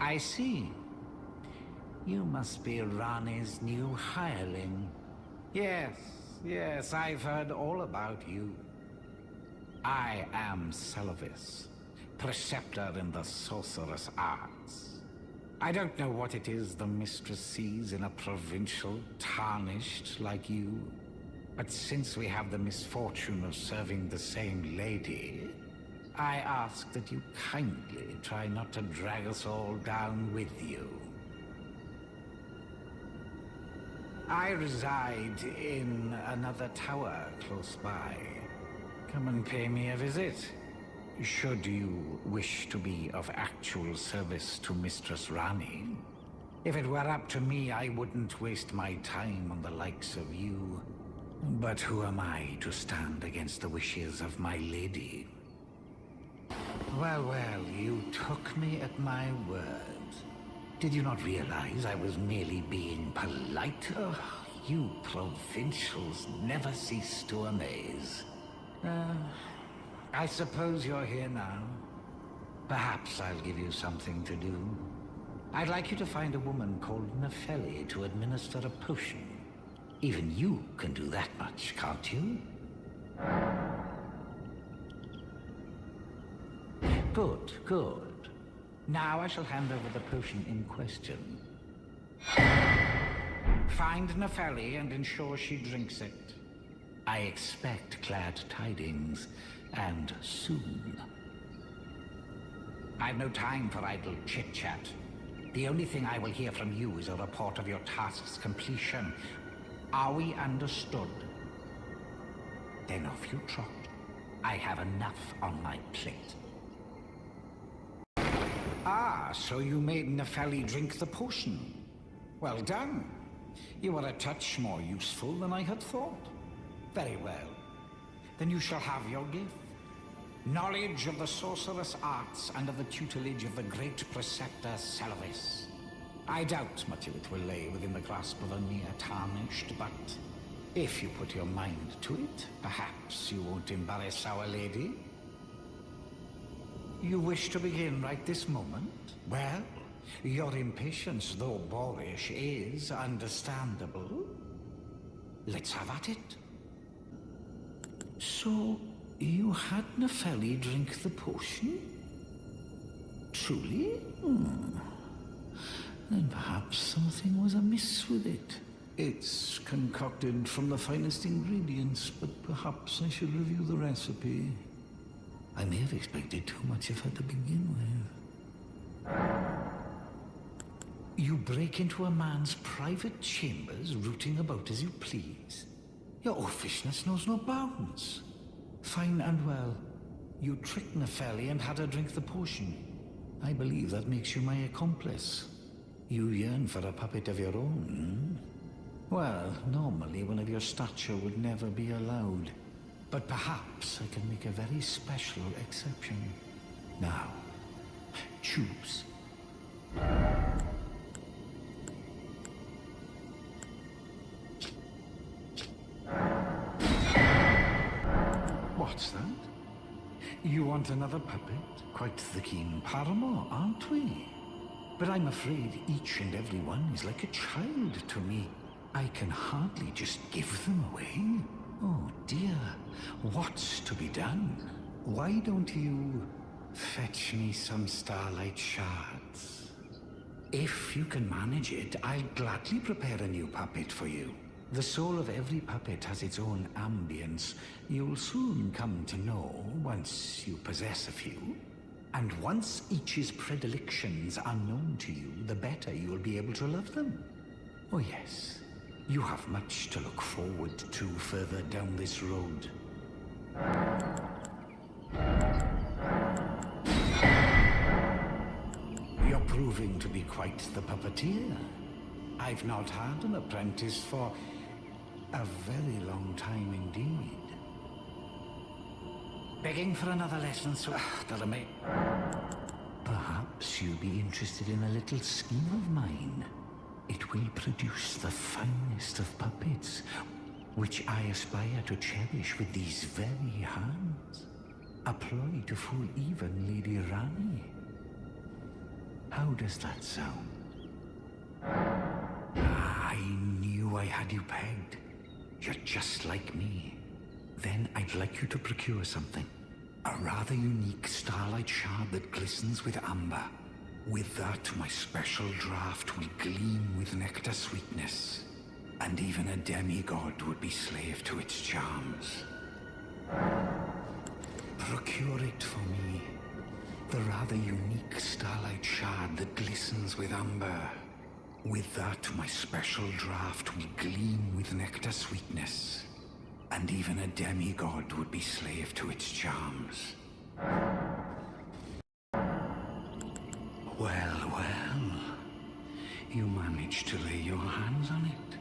I see. You must be Rani's new hireling. Yes, I've heard all about you. I am Seluvis, Preceptor in the sorcerous arts. I don't know what it is the mistress sees in a provincial tarnished like you, but since we have the misfortune of serving the same lady, I ask that you kindly try not to drag us all down with you. I reside in another tower close by. Come and pay me a visit, should you wish to be of actual service to Mistress Rani. If it were up to me, I wouldn't waste my time on the likes of you. But who am I to stand against the wishes of my lady? Well, you took me at my word. Did you not realize I was merely being polite? Oh, you provincials never cease to amaze. I suppose you're here now. Perhaps I'll give you something to do. I'd like you to find a woman called Nepheli to administer a potion. Even you can do that much, can't you? Good. Now I shall hand over the potion in question. Find Nepheli and ensure she drinks it. I expect glad tidings, and soon. I've no time for idle chit-chat. The only thing I will hear from you is a report of your task's completion. Are we understood? Then off you trot. I have enough on my plate. Ah, so you made Nepheli drink the potion. Well done. You are a touch more useful than I had thought. Very well. Then you shall have your gift. Knowledge of the sorcerous arts under the tutelage of the great Preceptor Seluvis. I doubt much of it will lay within the grasp of a mere tarnished, but if you put your mind to it, perhaps you won't embarrass our lady. You wish to begin right this moment? Well, your impatience, though boorish, is understandable. Let's have at it. So, you had Nepheli drink the potion? Truly? Then perhaps something was amiss with it. It's concocted from the finest ingredients, but perhaps I should review the recipe. I may have expected too much of her to begin with. You break into a man's private chambers, rooting about as you please. Your oafishness knows no bounds. Fine and well. You tricked Nepheli and had her drink the potion. I believe that makes you my accomplice. You yearn for a puppet of your own, Well, normally one of your stature would never be allowed. But perhaps I can make a very special exception. Now, choose. What's that? You want another puppet? Quite the keen paramour, aren't we? But I'm afraid each and every one is like a child to me. I can hardly just give them away. Oh dear, what's to be done? Why don't you fetch me some starlight shards? If you can manage it, I'll gladly prepare a new puppet for you. The soul of every puppet has its own ambience. You'll soon come to know once you possess a few. And once each's predilections are known to you, the better you will be able to love them. Oh yes, you have much to look forward to further down this road. You're proving to be quite the puppeteer. I've not had an apprentice for a very long time indeed. Begging for another lesson, so that I may... Perhaps you'll be interested in a little scheme of mine. It will produce the finest of puppets, which I aspire to cherish with these very hands. A ploy to fool even Lady Rani. How does that sound? I knew I had you pegged. You're just like me. Then I'd like you to procure something. A rather unique starlight shard that glistens with amber. With that, my special draught will gleam with nectar sweetness. And even a demigod would be slave to its charms. Procure it for me. The rather unique starlight shard that glistens with amber. With that, my special draught will gleam with nectar sweetness. And even a demigod would be slave to its charms. Well, well. You managed to lay your hands on it.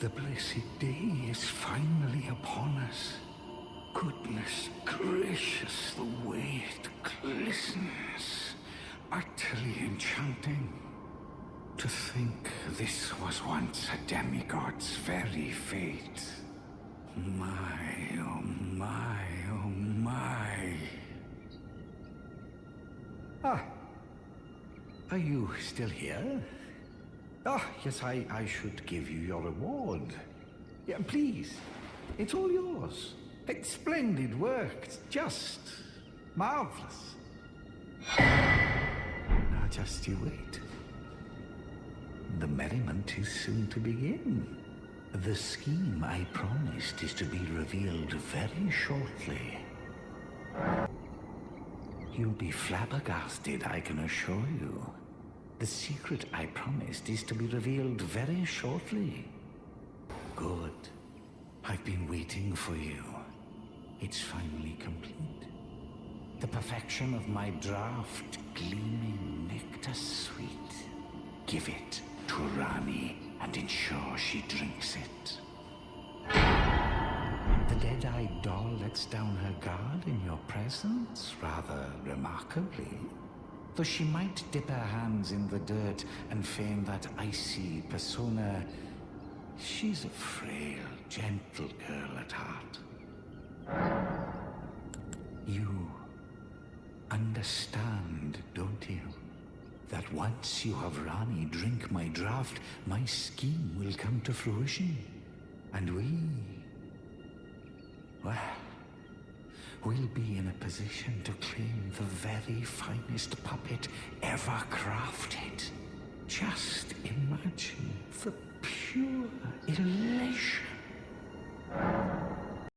The blessed day is finally upon us. Goodness gracious, the way it glistens. Utterly enchanting. To think this was once a demigod's very fate. My, oh my, oh my. Ah. Are you still here? Ah, yes, I should give you your reward. Yeah, please. It's all yours. It's splendid work. It's just marvelous. Now just you wait. The merriment is soon to begin. The scheme I promised is to be revealed very shortly. You'll be flabbergasted, I can assure you. The secret I promised is to be revealed very shortly. Good. I've been waiting for you. It's finally complete. The perfection of my draught, gleaming nectar sweet. Give it to Rani and ensure she drinks it. The dead-eyed doll lets down her guard in your presence, rather remarkably. Though she might dip her hands in the dirt and feign that icy persona, she's a frail, gentle girl at heart. You understand, don't you? That once you have Rani drink my draught, my scheme will come to fruition. And we'll be in a position to claim the very finest puppet ever crafted. Just imagine the pure elation.